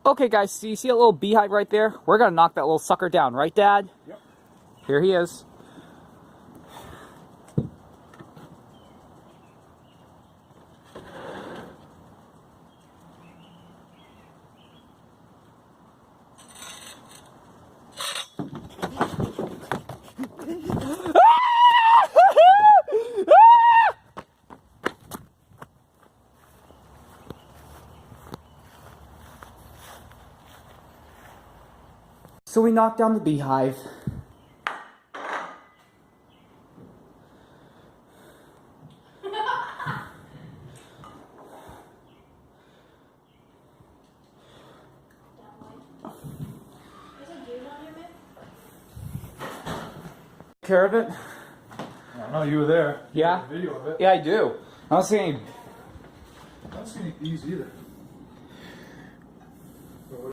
Okay, guys, so you see a little beehive right there? We're gonna knock that little sucker down, right, Dad? Yep. Here he is. So we knocked down the beehive. Care of it? I know you were there. Yeah? Video of it. Yeah, I do. I don't see any. I don't see any bees either.